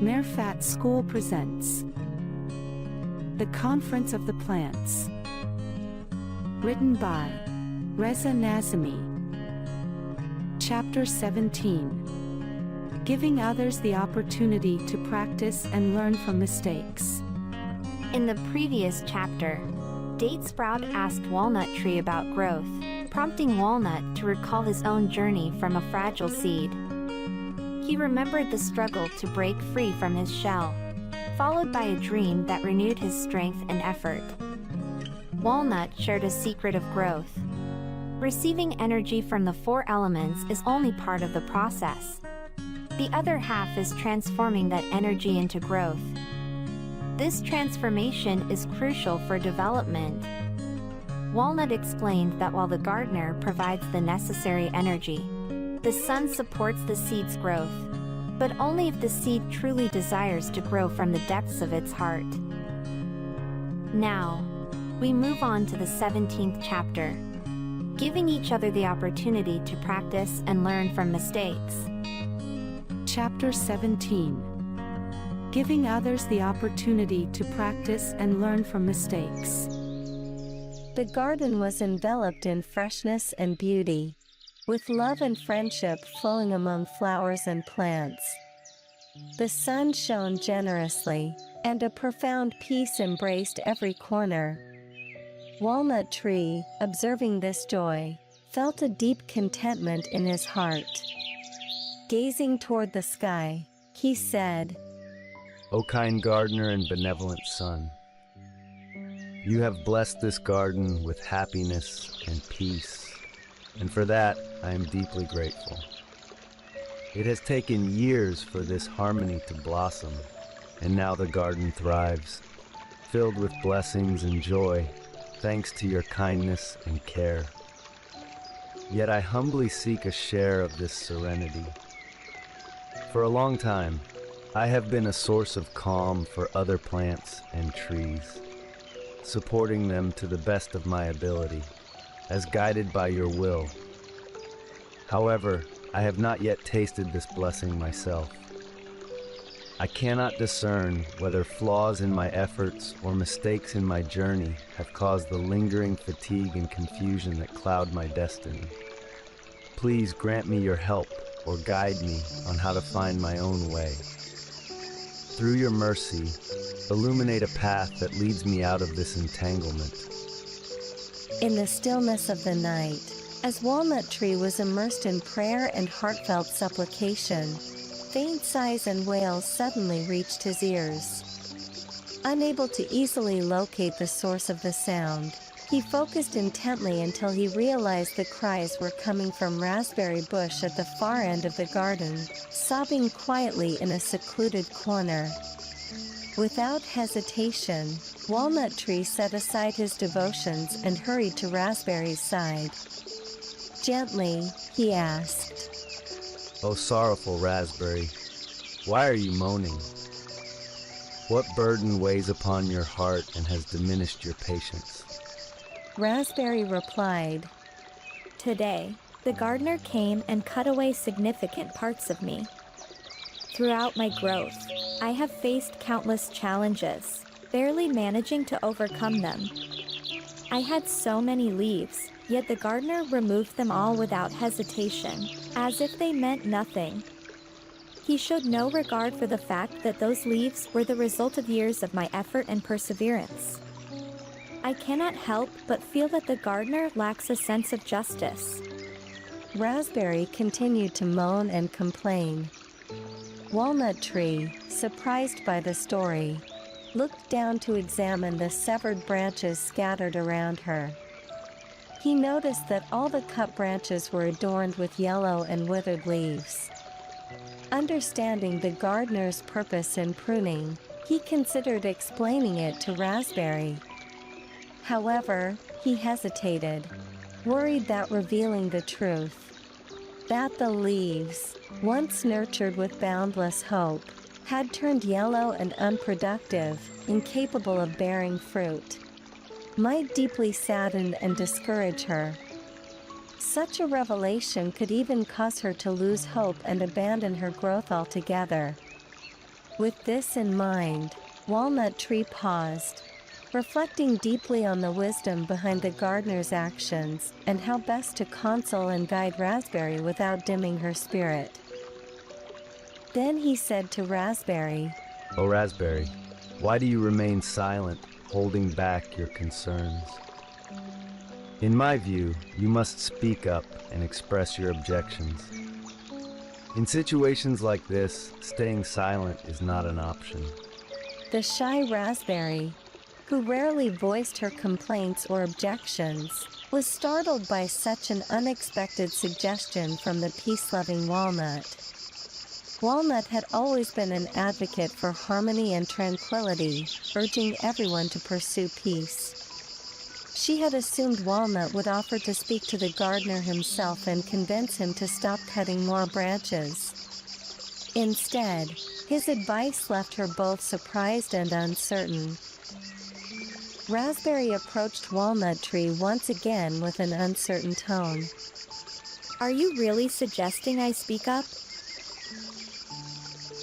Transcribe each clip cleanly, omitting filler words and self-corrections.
Marefat School presents The Conference of the Plants. Written by Reza Nazemi. Chapter 17. Giving others the opportunity to practice and learn from mistakes. In the previous chapter, Date Sprout asked Walnut Tree about growth, prompting Walnut to recall his own journey from a fragile seed. He remembered the struggle to break free from his shell, followed by a dream that renewed his strength and effort. Walnut shared a secret of growth. Receiving energy from the four elements is only part of the process. The other half is transforming that energy into growth. This transformation is crucial for development. Walnut explained that while the gardener provides the necessary energy, the sun supports the seed's growth, but only if the seed truly desires to grow from the depths of its heart. Now, we move on to the 17th chapter, giving each other the opportunity to practice and learn from mistakes. Chapter 17. Giving others the opportunity to practice and learn from mistakes. The garden was enveloped in freshness and beauty, with love and friendship flowing among flowers and plants. The sun shone generously, and a profound peace embraced every corner. Walnut Tree, observing this joy, felt a deep contentment in his heart. Gazing toward the sky, he said, "O kind gardener and benevolent sun, you have blessed this garden with happiness and peace, and for that I am deeply grateful. It has taken years for this harmony to blossom, and now the garden thrives, filled with blessings and joy, thanks to your kindness and care. Yet I humbly seek a share of this serenity. For a long time, I have been a source of calm for other plants and trees, supporting them to the best of my ability, as guided by your will. However, I have not yet tasted this blessing myself. I cannot discern whether flaws in my efforts or mistakes in my journey have caused the lingering fatigue and confusion that cloud my destiny. Please grant me your help or guide me on how to find my own way. Through your mercy, illuminate a path that leads me out of this entanglement." In the stillness of the night, as Walnut Tree was immersed in prayer and heartfelt supplication, faint sighs and wails suddenly reached his ears. Unable to easily locate the source of the sound, he focused intently until he realized the cries were coming from Raspberry Bush at the far end of the garden, sobbing quietly in a secluded corner. Without hesitation, Walnut Tree set aside his devotions and hurried to Raspberry's side. Gently, he asked, "O sorrowful Raspberry, why are you moaning? What burden weighs upon your heart and has diminished your patience?" Raspberry replied, Today, the gardener came and cut away significant parts of me. Throughout my growth, I have faced countless challenges, barely managing to overcome them. I had so many leaves, yet the gardener removed them all without hesitation, as if they meant nothing. He showed no regard for the fact that those leaves were the result of years of my effort and perseverance. I cannot help but feel that the gardener lacks a sense of justice. Raspberry continued to moan and complain. Walnut Tree, surprised by the story, looked down to examine the severed branches scattered around her. He noticed that all the cut branches were adorned with yellow and withered leaves. Understanding the gardener's purpose in pruning, he considered explaining it to Raspberry. However, he hesitated, worried that revealing the truth, that the leaves, once nurtured with boundless hope, had turned yellow and unproductive, incapable of bearing fruit, might deeply sadden and discourage her. Such a revelation could even cause her to lose hope and abandon her growth altogether. With this in mind, Walnut Tree paused, reflecting deeply on the wisdom behind the gardener's actions and how best to console and guide Raspberry without dimming her spirit. Then he said to Raspberry, "Oh, Raspberry, why do you remain silent, holding back your concerns? In my view, you must speak up and express your objections. In situations like this, staying silent is not an option." The shy Raspberry, who rarely voiced her complaints or objections, was startled by such an unexpected suggestion from the peace-loving Walnut. Walnut had always been an advocate for harmony and tranquility, urging everyone to pursue peace. She had assumed Walnut would offer to speak to the gardener himself and convince him to stop cutting more branches. Instead, his advice left her both surprised and uncertain. Raspberry approached Walnut Tree once again with an uncertain tone. Are you really suggesting I speak up?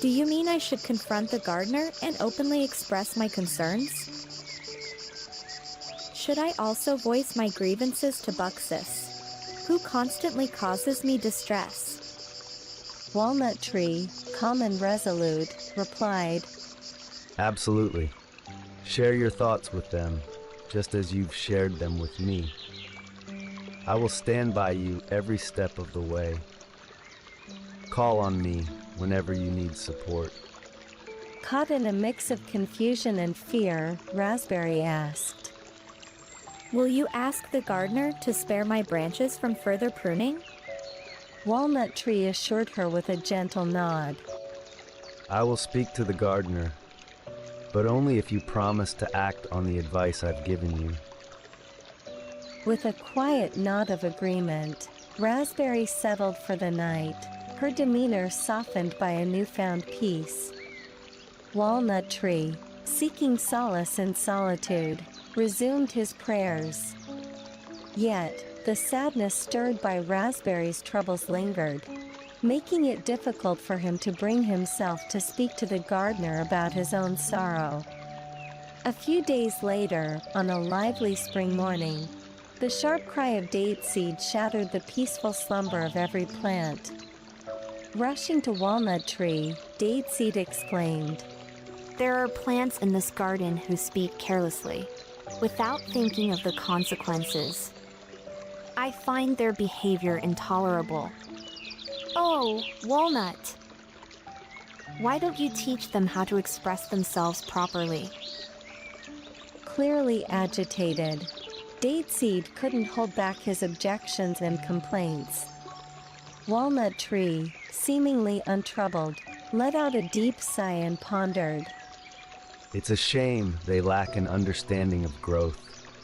Do you mean I should confront the gardener and openly express my concerns? Should I also voice my grievances to Buxus, who constantly causes me distress? Walnut Tree, calm and resolute, replied, Absolutely. Share your thoughts with them, just as you've shared them with me. I will stand by you every step of the way. Call on me whenever you need support. Caught in a mix of confusion and fear, Raspberry asked, Will you ask the gardener to spare my branches from further pruning? Walnut Tree assured her with a gentle nod. I will speak to the gardener, but only if you promise to act on the advice I've given you. With a quiet nod of agreement, Raspberry settled for the night, her demeanor softened by a newfound peace. Walnut Tree, seeking solace in solitude, resumed his prayers. Yet, the sadness stirred by Raspberry's troubles lingered, making it difficult for him to bring himself to speak to the gardener about his own sorrow. A few days later, on a lively spring morning, the sharp cry of date seed shattered the peaceful slumber of every plant. Rushing to Walnut Tree, Date Seed exclaimed, There are plants in this garden who speak carelessly, without thinking of the consequences. I find their behavior intolerable. Oh, Walnut! Why don't you teach them how to express themselves properly? Clearly agitated, Date Seed couldn't hold back his objections and complaints. Walnut Tree, seemingly untroubled, let out a deep sigh and pondered. It's a shame they lack an understanding of growth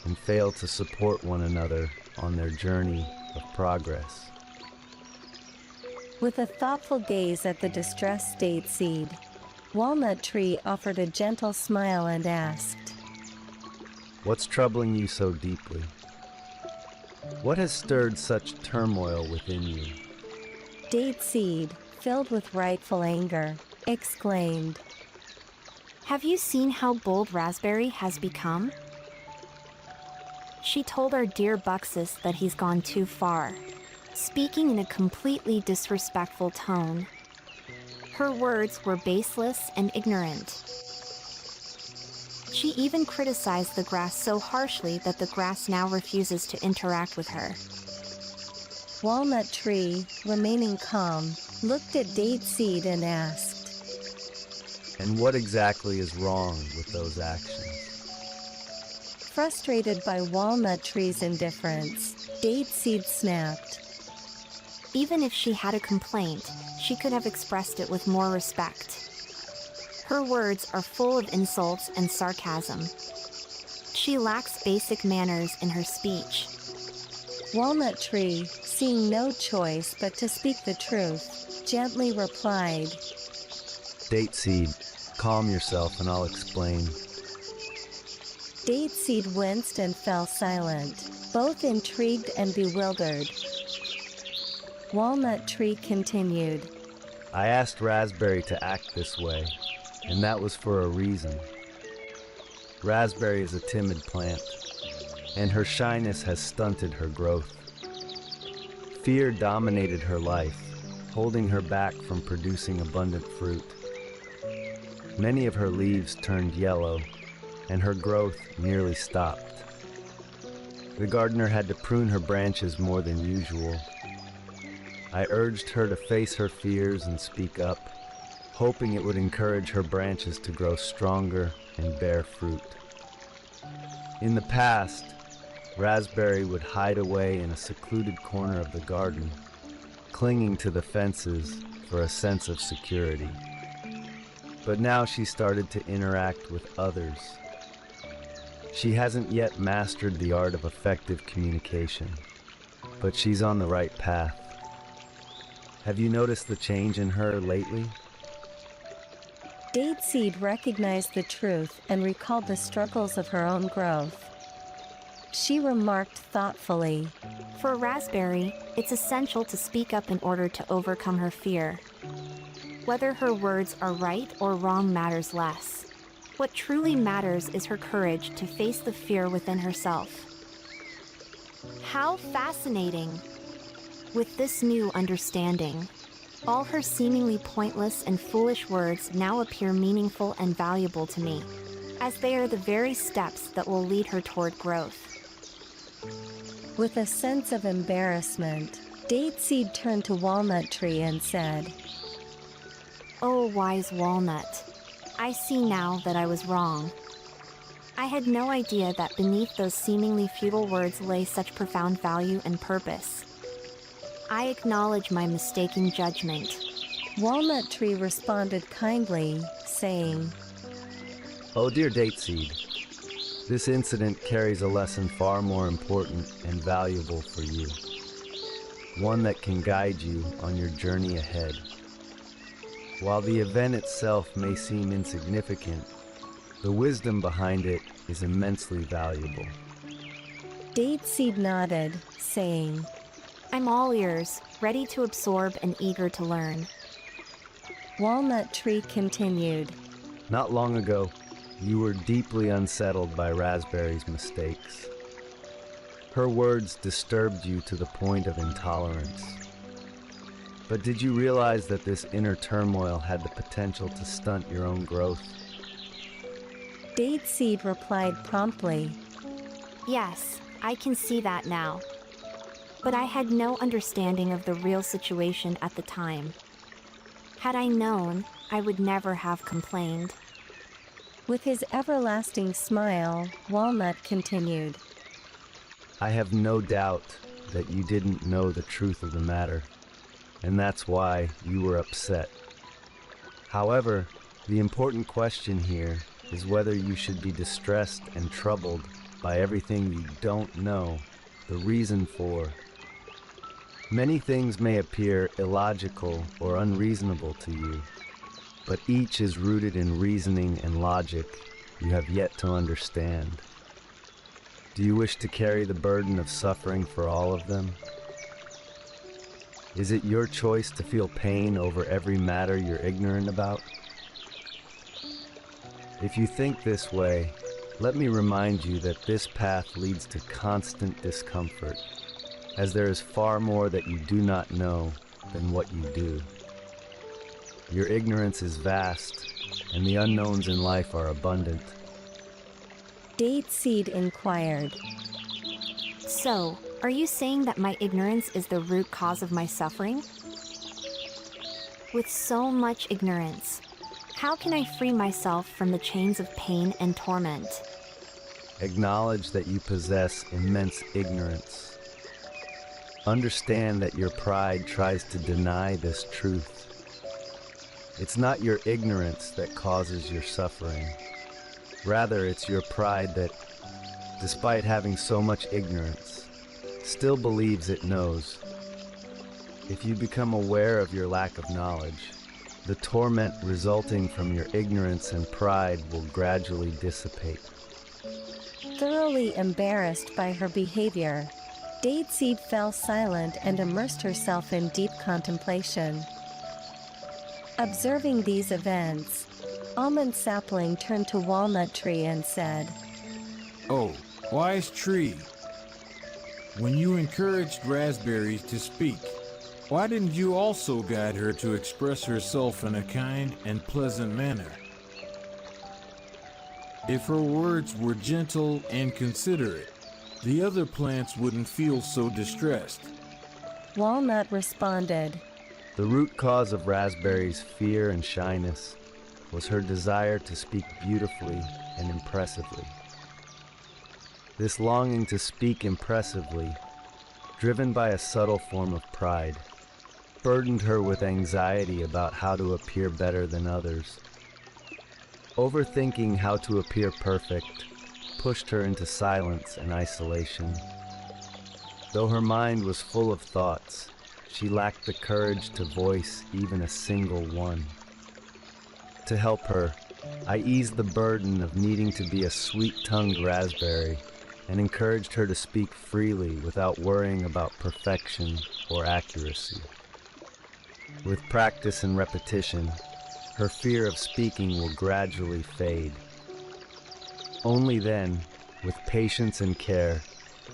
and fail to support one another on their journey of progress. With a thoughtful gaze at the distressed Date Seed, Walnut Tree offered a gentle smile and asked, What's troubling you so deeply? What has stirred such turmoil within you? Date Seed, filled with rightful anger, exclaimed, Have you seen how bold Raspberry has become? She told our dear Buxus that he's gone too far, speaking in a completely disrespectful tone. Her words were baseless and ignorant. She even criticized the grass so harshly that the grass now refuses to interact with her. Walnut Tree, remaining calm, looked at Date Seed and asked, And what exactly is wrong with those actions? Frustrated by Walnut Tree's indifference, Date Seed snapped, Even if she had a complaint, she could have expressed it with more respect. Her words are full of insults and sarcasm. She lacks basic manners in her speech. Walnut Tree, seeing no choice but to speak the truth, gently replied, Date Seed, calm yourself and I'll explain. Date Seed winced and fell silent, both intrigued and bewildered. Walnut Tree continued, I asked Raspberry to act this way, and that was for a reason. Raspberry is a timid plant, and her shyness has stunted her growth. Fear dominated her life, holding her back from producing abundant fruit. Many of her leaves turned yellow, and her growth nearly stopped. The gardener had to prune her branches more than usual. I urged her to face her fears and speak up, hoping it would encourage her branches to grow stronger and bear fruit. In the past, Raspberry would hide away in a secluded corner of the garden, clinging to the fences for a sense of security. But now she started to interact with others. She hasn't yet mastered the art of effective communication, but she's on the right path. Have you noticed the change in her lately? Dateseed recognized the truth and recalled the struggles of her own growth. She remarked thoughtfully, For Raspberry, it's essential to speak up in order to overcome her fear. Whether her words are right or wrong matters less. What truly matters is her courage to face the fear within herself. How fascinating! With this new understanding, all her seemingly pointless and foolish words now appear meaningful and valuable to me, as they are the very steps that will lead her toward growth. with a sense of embarrassment, Dateseed turned to Walnut Tree and said, Oh, wise walnut, I see now that I was wrong. I had no idea that beneath those seemingly futile words lay such profound value and purpose. I acknowledge my mistaken judgment. Walnut Tree responded kindly, saying, Oh dear Dateseed, this incident carries a lesson far more important and valuable for you. One that can guide you on your journey ahead. While the event itself may seem insignificant, the wisdom behind it is immensely valuable. Dateseed nodded, saying, I'm all ears, ready to absorb and eager to learn. Walnut Tree continued, Not long ago, you were deeply unsettled by Raspberry's mistakes. Her words disturbed you to the point of intolerance. But did you realize that this inner turmoil had the potential to stunt your own growth? Dateseed replied promptly, Yes, I can see that now. But I had no understanding of the real situation at the time. Had I known, I would never have complained. With his everlasting smile, Walnut continued, I have no doubt that you didn't know the truth of the matter, and that's why you were upset. However, the important question here is whether you should be distressed and troubled by everything you don't know the reason for. Many things may appear illogical or unreasonable to you, but each is rooted in reasoning and logic you have yet to understand. Do you wish to carry the burden of suffering for all of them? Is it your choice to feel pain over every matter you're ignorant about? If you think this way, let me remind you that this path leads to constant discomfort, as there is far more that you do not know than what you do. Your ignorance is vast, and the unknowns in life are abundant. Dateseed inquired, So, are you saying that my ignorance is the root cause of my suffering? With so much ignorance, how can I free myself from the chains of pain and torment? Acknowledge that you possess immense ignorance. Understand that your pride tries to deny this truth. It's not your ignorance that causes your suffering. Rather, it's your pride that, despite having so much ignorance, still believes it knows. If you become aware of your lack of knowledge, the torment resulting from your ignorance and pride will gradually dissipate. thoroughly embarrassed by her behavior. Dateseed fell silent and immersed herself in deep contemplation. Observing these events, Almond sapling turned to walnut tree and said, "Oh, wise tree, when you encouraged raspberry to speak, why didn't you also guide her to express herself in a kind and pleasant manner? If her words were gentle and considerate, the other plants wouldn't feel so distressed." Walnut responded, The root cause of Raspberry's fear and shyness was her desire to speak beautifully and impressively. This longing to speak impressively, driven by a subtle form of pride, burdened her with anxiety about how to appear better than others. Overthinking how to appear perfect pushed her into silence and isolation. Though her mind was full of thoughts, she lacked the courage to voice even a single one. To help her, I eased the burden of needing to be a sweet-tongued raspberry and encouraged her to speak freely without worrying about perfection or accuracy. With practice and repetition, her fear of speaking will gradually fade. Only then, with patience and care,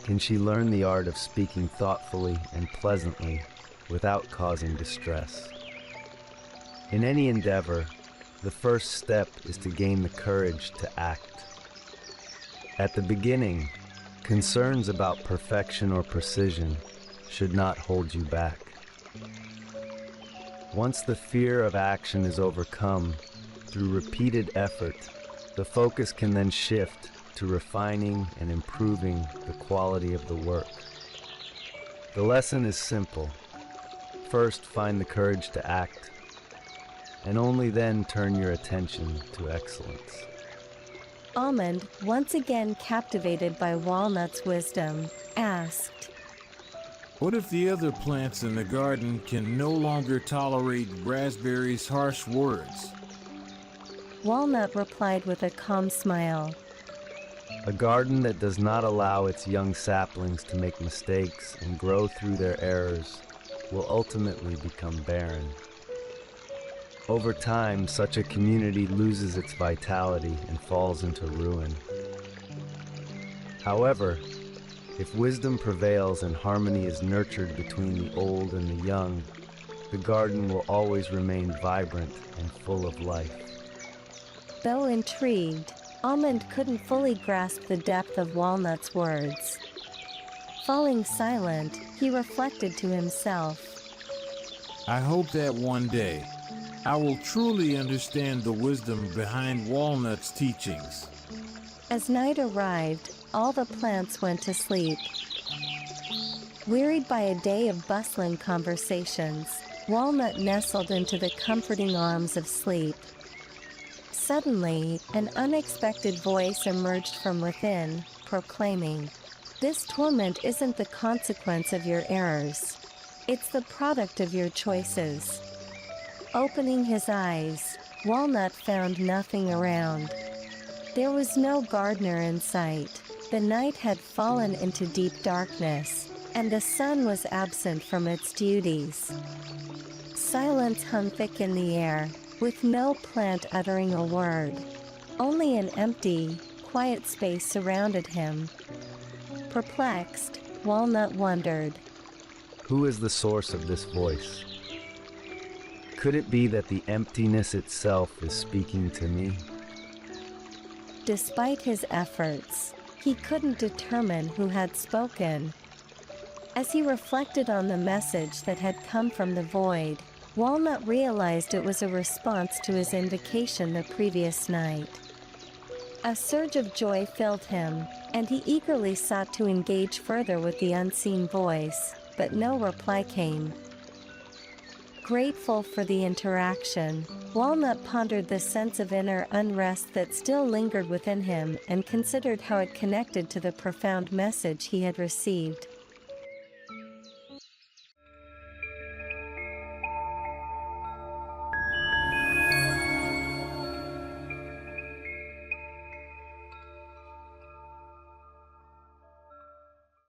can she learn the art of speaking thoughtfully and pleasantly without causing distress. In any endeavor, the first step is to gain the courage to act. At the beginning, concerns about perfection or precision should not hold you back. Once the fear of action is overcome through repeated effort, the focus can then shift to refining and improving the quality of the work. The lesson is simple. First, find the courage to act, and only then turn your attention to excellence. Almond, once again captivated by Walnut's wisdom, asked, "What if the other plants in the garden can no longer tolerate Raspberry's harsh words?" Walnut replied with a calm smile, A garden that does not allow its young saplings to make mistakes and grow through their errors will ultimately become barren. Over time, such a community loses its vitality and falls into ruin. However, if wisdom prevails and harmony is nurtured between the old and the young, the garden will always remain vibrant and full of life. Though intrigued, Almond couldn't fully grasp the depth of Walnut's words. Falling silent, he reflected to himself, "I hope that one day I will truly understand the wisdom behind Walnut's teachings." As night arrived, all the plants went to sleep. Wearied by a day of bustling conversations, Walnut nestled into the comforting arms of sleep. Suddenly, an unexpected voice emerged from within, proclaiming, "This torment isn't the consequence of your errors. It's the product of your choices." Opening his eyes, Walnut found nothing around. There was no gardener in sight. The night had fallen into deep darkness, and the sun was absent from its duties. Silence hung thick in the air, with no plant uttering a word. Only an empty, quiet space surrounded him. Perplexed, Walnut wondered, Who is the source of this voice? Could it be that the emptiness itself is speaking to me? Despite his efforts, he couldn't determine who had spoken. As he reflected on the message that had come from the void, Walnut realized it was a response to his invocation the previous night. A surge of joy filled him, and he eagerly sought to engage further with the unseen voice, but no reply came. Grateful for the interaction, Walnut pondered the sense of inner unrest that still lingered within him and considered how it connected to the profound message he had received.